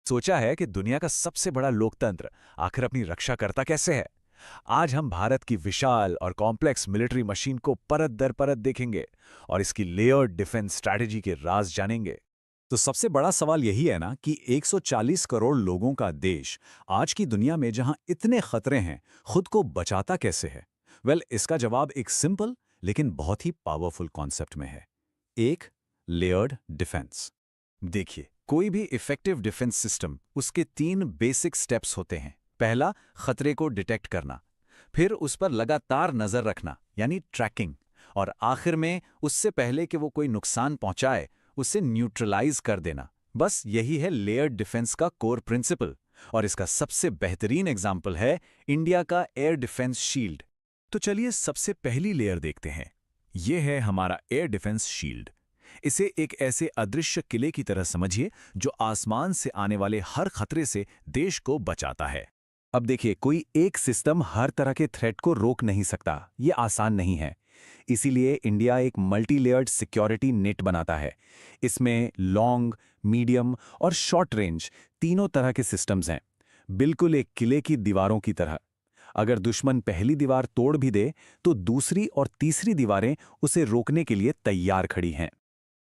सोचा है कि दुनिया का सबसे बड़ा लोकतंत्र आखिर अपनी रक्षा करता कैसे है। आज हम भारत की विशाल और कॉम्प्लेक्स मिलिट्री मशीन को परत दर परत देखेंगे और इसकी लेयर्ड डिफेंस स्ट्रैटेजी के राज जानेंगे। तो सबसे बड़ा सवाल यही है ना कि 140 करोड़ लोगों का देश आज की दुनिया में जहां इतने खतरे हैं, खुद को बचाता कैसे है? इसका जवाब एक सिंपल लेकिन बहुत ही पावरफुल कॉन्सेप्ट में है। एक लेयर्ड डिफेंस। देखिए, कोई भी इफेक्टिव डिफेंस सिस्टम उसके 3 बेसिक स्टेप्स होते हैं। पहला, खतरे को डिटेक्ट करना, फिर उस पर लगातार नजर रखना यानी ट्रैकिंग, और आखिर में उससे पहले कि वो कोई नुकसान पहुंचाए उसे न्यूट्रलाइज कर देना। बस यही है लेयर्ड डिफेंस का कोर प्रिंसिपल। और इसका सबसे बेहतरीन एग्जाम्पल है इंडिया का एयर डिफेंस शील्ड। तो चलिए सबसे पहली लेयर देखते हैं। यह है हमारा एयर डिफेंस शील्ड। इसे एक ऐसे अदृश्य किले की तरह समझिए जो आसमान से आने वाले हर खतरे से देश को बचाता है। अब देखिए, कोई एक सिस्टम हर तरह के थ्रेट को रोक नहीं सकता, ये आसान नहीं है। इसीलिए इंडिया एक मल्टी लेयर्ड सिक्योरिटी नेट बनाता है। इसमें लॉन्ग, मीडियम और शॉर्ट रेंज तीनों तरह के सिस्टम्स हैं, बिल्कुल एक किले की दीवारों की तरह। अगर दुश्मन पहली दीवार तोड़ भी दे तो दूसरी और तीसरी दीवारें उसे रोकने के लिए तैयार खड़ी हैं।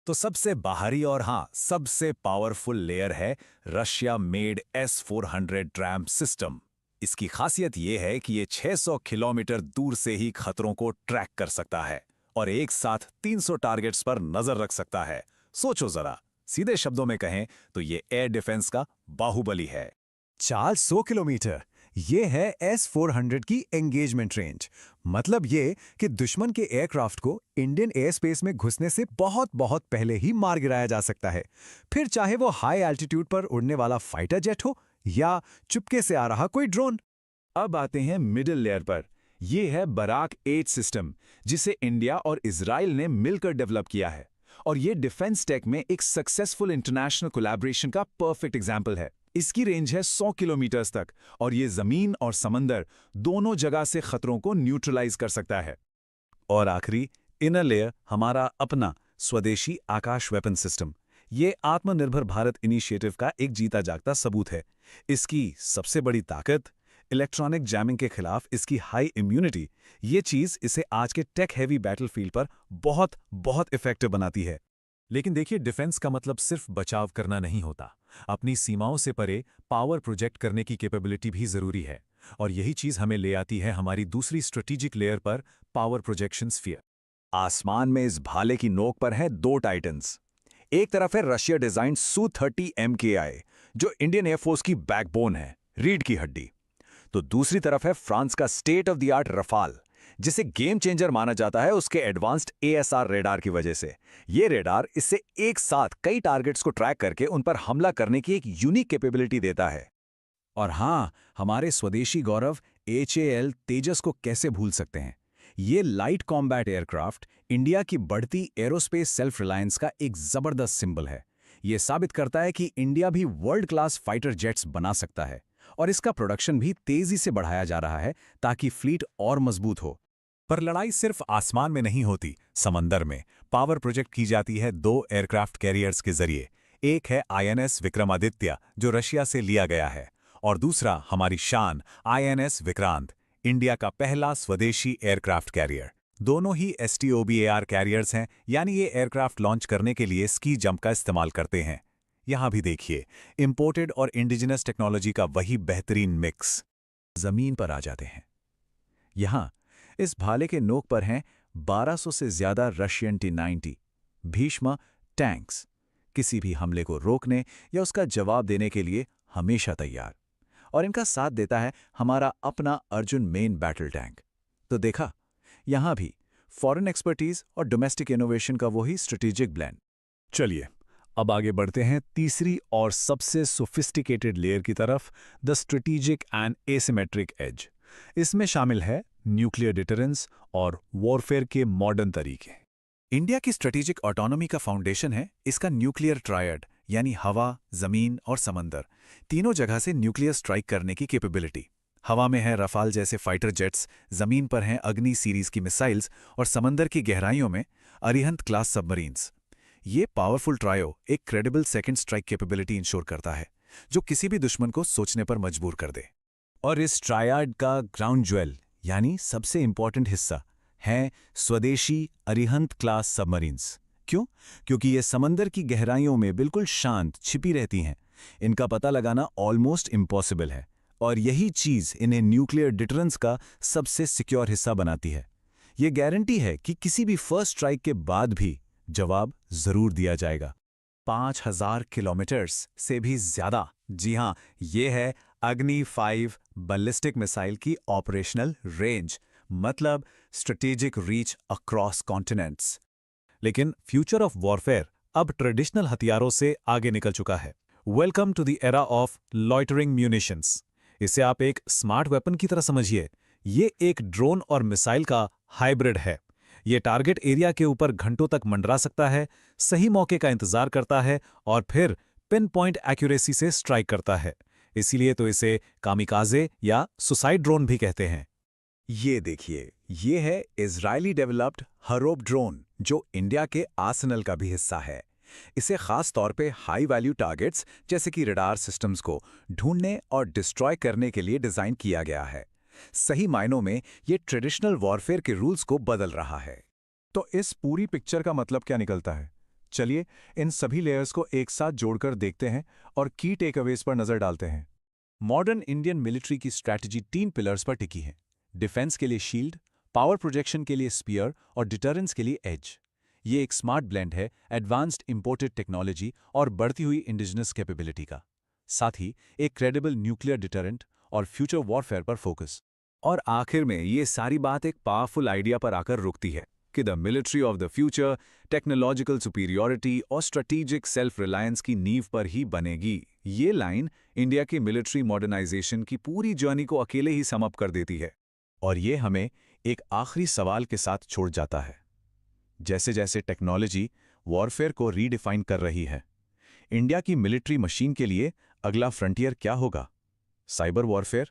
तो सबसे बाहरी और हाँ, सबसे पावरफुल लेयर है Russia made S-400 tram system. इसकी खासियत यह है कि ये 600 किलोमीटर दूर से ही खतरों को ट्रैक कर सकता है और एक साथ 300 टारगेट्स पर नजर रख सकता है। सोचो जरा, सीधे शब्दों में कहें तो ये एयर डिफेंस का बाहुबली है। 400 किलोमीटर, ये है S-400 की एंगेजमेंट रेंज। मतलब ये कि दुश्मन के एयरक्राफ्ट को इंडियन एयर स्पेस में घुसने से बहुत बहुत पहले ही मार गिराया जा सकता है। फिर चाहे वो हाई एल्टीट्यूड पर उड़ने वाला फाइटर जेट हो या चुपके से आ रहा कोई ड्रोन। अब आते हैं मिडिल लेयर पर। यह है बराक 8 सिस्टम, जिसे इंडिया और इजराइल ने मिलकर डेवलप किया है। और ये डिफेंस टेक में एक सक्सेसफुल इंटरनेशनल कोलैबोरेशन का परफेक्ट एग्जाम्पल है। इसकी रेंज है 100 किलोमीटर तक और ये जमीन और समंदर दोनों जगह से खतरों को न्यूट्रलाइज कर सकता है। और आखिरी इनर लेयर हमारा अपना स्वदेशी आकाश वेपन सिस्टम। ये आत्मनिर्भर भारत इनिशिएटिव का एक जीता जागता सबूत है। इसकी सबसे बड़ी ताकत इलेक्ट्रॉनिक जैमिंग के खिलाफ इसकी हाई इम्यूनिटी। ये चीज इसे आज के टेक हैवी बैटलफील्ड पर बहुत बहुत इफेक्टिव बनाती है। लेकिन देखिए, डिफेंस का मतलब सिर्फ बचाव करना नहीं होता। अपनी सीमाओं से परे पावर प्रोजेक्ट करने की कैपेबिलिटी भी जरूरी है। और यही चीज हमें ले आती है हमारी दूसरी स्ट्रेटेजिक लेयर पर, पावर प्रोजेक्शन स्फीयर। आसमान में इस भाले की नोक पर हैं 2 टाइटन्स। एक तरफ है रशिया डिजाइन Su-30 MKI, जो इंडियन एयरफोर्स की बैकबोन है, रीढ़ की हड्डी। तो दूसरी तरफ है फ्रांस का state of the art Rafale, जिसे गेम चेंजर माना जाता है उसके एडवांस्ड ASR रेडार की वजह से। ये रेडार इससे एक साथ कई टारगेट्स को ट्रैक करके उन पर हमला करने की एक यूनिक कैपेबिलिटी देता है। और हाँ, हमारे स्वदेशी गौरव HAL तेजस को कैसे भूल सकते हैं। ये लाइट कॉम्बैट एयरक्राफ्ट इंडिया की बढ़ती एरोस्पेस सेल्फ रिलायंस का एक जबरदस्त सिंबल है। ये साबित करता है कि इंडिया भी वर्ल्ड क्लास फाइटर जेट्स बना सकता है और इसका प्रोडक्शन भी तेजी से बढ़ाया जा रहा है ताकि फ्लीट और मजबूत हो। पर लड़ाई सिर्फ आसमान में नहीं होती, समंदर में पावर प्रोजेक्ट की जाती है 2 एयरक्राफ्ट कैरियर्स के जरिए। एक है INS विक्रमादित्य, जो रशिया से लिया गया है, और दूसरा हमारी शान INS विक्रांत, इंडिया का पहला स्वदेशी एयरक्राफ्ट कैरियर। दोनों ही STOBAR कैरियर्स हैं, यानी ये एयरक्राफ्ट लॉन्च करने के लिए स्की जंप का इस्तेमाल करते हैं। यहां भी देखिए, इंपोर्टेड और इंडिजिनस टेक्नोलॉजी का वही बेहतरीन मिक्स। जमीन पर आ जाते हैं। यहां इस भाले के नोक पर हैं 1200 से ज्यादा रशियन T-90 भीष्म टैंक्स, किसी भी हमले को रोकने या उसका जवाब देने के लिए हमेशा तैयार। और इनका साथ देता है हमारा अपना अर्जुन मेन बैटल टैंक। तो देखा, यहां भी फॉरेन एक्सपर्टीज और डोमेस्टिक इनोवेशन का वही स्ट्रेटेजिक ब्लेंड। चलिए अब आगे बढ़ते हैं तीसरी और सबसे सोफिस्टिकेटेड लेयर की तरफ, the strategic and asymmetric edge. इसमें शामिल है न्यूक्लियर डिटरेंस और वॉरफेयर के मॉडर्न तरीके। इंडिया की स्ट्रेटेजिक ऑटोनॉमी का फाउंडेशन है इसका न्यूक्लियर ट्रायड, यानी हवा, जमीन और समंदर, तीनों जगह से न्यूक्लियर स्ट्राइक करने की कैपेबिलिटी। हवा में है रफाल जैसे फाइटर जेट्स, जमीन पर हैं अग्नि सीरीज की मिसाइल्स और समंदर की गहराइयों में अरिहंत क्लास सबमरीन्स। ये पावरफुल ट्रायो एक credible second strike capability ensure करता है। जो किसी भी दुश्मन को सोचने पर मजबूर कर दे। और इस ट्रायड का ग्राउंड ज्वेल यानी सबसे इंपॉर्टेंट हिस्सा हैं स्वदेशी अरिहंत क्लास सबमरीन्स। क्यों? क्योंकि ये समंदर की गहराइयों में बिल्कुल शांत छिपी रहती हैं। इनका पता लगाना ऑलमोस्ट इम्पॉसिबल है और यही चीज़ इन्हें न्यूक्लियर डिटरेंस का सबसे सिक्योर हिस्सा बनाती है। ये गारंटी है कि किसी भी फर्स्ट स्ट्राइक के बाद भी जवाब जरूर दिया जाएगा। 5000 किलोमीटर्स से भी ज्यादा। जी हां, ये है अग्नि 5 बैलिस्टिक मिसाइल की ऑपरेशनल रेंज, मतलब स्ट्रेटेजिक रीच अक्रॉस कॉन्टिनेंट्स। लेकिन फ्यूचर ऑफ वॉरफेयर अब ट्रेडिशनल हथियारों से आगे निकल चुका है। Welcome to the era of loitering munitions. इसे आप एक स्मार्ट वेपन की तरह समझिए। ये एक ड्रोन और मिसाइल का हाइब्रिड है। ये टारगेट एरिया के ऊपर घंटों तक मंडरा सकता है, सही मौके का इंतजार करता है और फिर पिन पॉइंट एक्यूरेसी से स्ट्राइक करता है। इसीलिए तो इसे कामिकाजे या सुसाइड ड्रोन भी कहते हैं। ये देखिए, ये है इजरायली डेवलप्ड हरोप ड्रोन, जो इंडिया के आर्सेनल का भी हिस्सा है। इसे खास तौर पे हाई वैल्यू टारगेट्स जैसे कि रडार सिस्टम्स को ढूंढने और डिस्ट्रॉय करने के लिए डिजाइन किया गया है। सही मायनों में ये ट्रेडिशनल वॉरफेयर के रूल्स को बदल रहा है। तो इस पूरी पिक्चर का मतलब क्या निकलता है? चलिए इन सभी लेयर्स को एक साथ जोड़कर देखते हैं और की टेकअवेज पर नजर डालते हैं। मॉडर्न इंडियन मिलिट्री की स्ट्रैटेजी 3 पिलर्स पर टिकी है। डिफेंस के लिए शील्ड, पावर प्रोजेक्शन के लिए स्पीयर और डिटरेंस के लिए एज। ये एक स्मार्ट ब्लेंड है एडवांस्ड इंपोर्टेड टेक्नोलॉजी और बढ़ती हुई इंडिजिनस कैपेबिलिटी का, साथ ही एक क्रेडिबल न्यूक्लियर डिटरेंट और फ्यूचर वॉरफेयर पर फोकस। और आखिर में ये सारी बात एक पावरफुल आइडिया पर आकर रुकती है कि the military of the future technological superiority और स्ट्रेटेजिक सेल्फ रिलायंस की नींव पर ही बनेगी। ये लाइन इंडिया की मिलिट्री मॉडर्नाइजेशन की पूरी जर्नी को अकेले ही सम अप कर देती है। और ये हमें एक आखिरी सवाल के साथ छोड़ जाता है। जैसे जैसे टेक्नोलॉजी वॉरफेयर को रीडिफाइन कर रही है, इंडिया की मिलिट्री मशीन के लिए अगला फ्रंटियर क्या होगा? साइबर वॉरफेयर,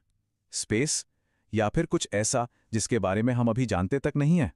स्पेस या फिर कुछ ऐसा जिसके बारे में हम अभी जानते तक नहीं हैं?